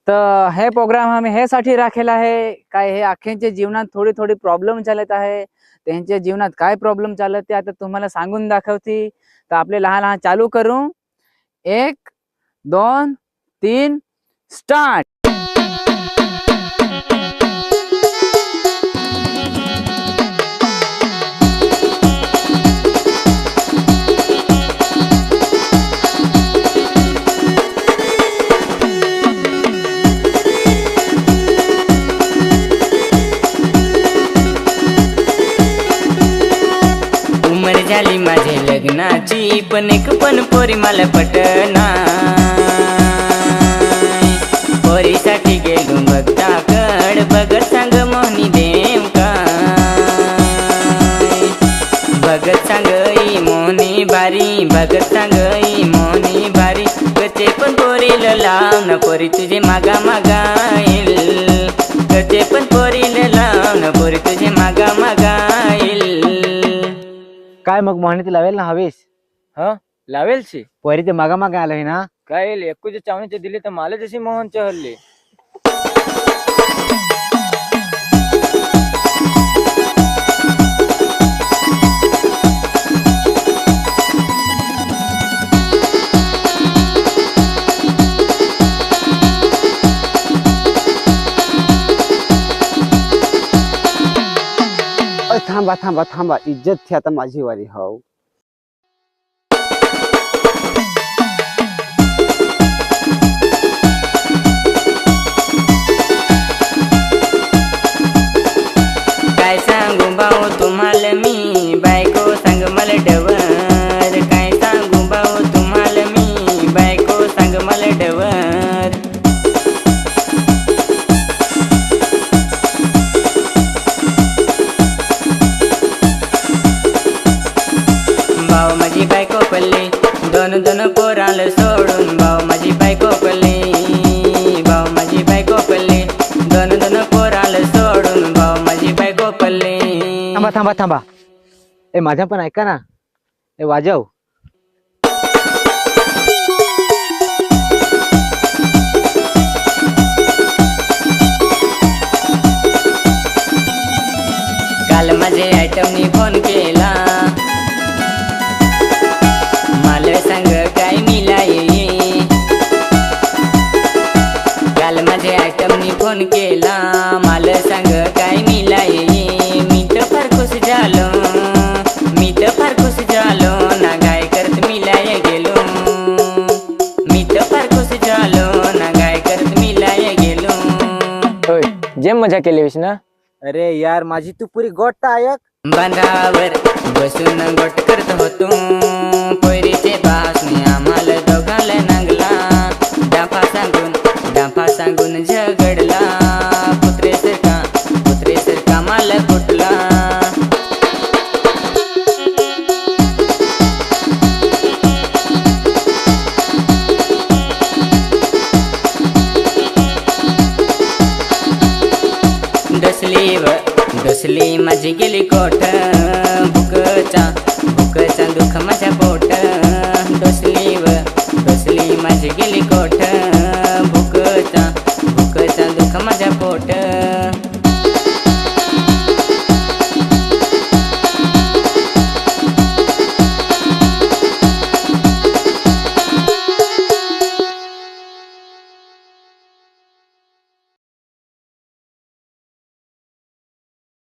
तर हे प्रोग्राम आम्ही ह्यासाठी राखेला आहे काय हे अख्यांच्या जीवनात थोडी थोडी प्रॉब्लेम चालत आहे. त्यांच्या जीवनात काय प्रॉब्लेम चालत ते आता तुम्हाला सांगून दाखवते. तर आपले लहान लहान चालू करू. 1 2 3 स्टार्ट. उमर झाली माझे लग्नाची पण एक पण पोरी मला पटना. पोरीसाठी गेलो भक्ताकड बघत सांग मोहनी देव काय. बघत सांग ई मोहनी बारी बघत सांग ई मोहनी बारी. कचे पण पोरीला लाव न पोरी तुझे मागा मागा येईल. कचे पण पोरीला लाव न पोरी तुझे मागा मागा येईल. काय मग मोहनीत लावेल ना हवेस हा लावेल शी परी ते मागा मागा आलंय ना. काय एकूचे चावणीचे दिले तर मला जशी मोहनचे हल्ले. थांबा थांबा थांबा इज्जत थी आता माझी वारी. हो काय सांगू भाऊ तुम्हाला मी बायको सांग मला डवर. काय सांगू भाऊ तुम्हाला मी बायको सांग मला डवर. भाऊ माझी बायको पल्ली दोन दोन पोराला सोडून. भाऊ माझी बायको पल्ली भाऊ माझी बायको पल्ली दोन दोन पोराला सोडून. भाऊ माझी बायको पल्ली. थांबा थांबा थांबा. ए माझ्या पण ऐका ना. ए वाजव. काल माझे आयटमनी फोन केला मला सांग काय मिळाये. काल माझे आयटमनी फोन केला मला सांग काय मिळाये. मी तर फार खुश झालो मी तर फार खुश झालो ना गाय करत मिलाय गेलो. मी तर फार खुश झालो ना गाय करत मिलाय गेलो. होय जेम मजा केली ना. अरे यार माझी तू पुरी गोष्ट ऐक. बांधावर बसून गोट करत होतो. पोरीचे बासने आम्हाला दोघाला नांगला. डाफा सांगून झगडला. कुत्रे सरका मला कुठला. दसली माझी गेली कोठ. भुकचा दुःख माझ्या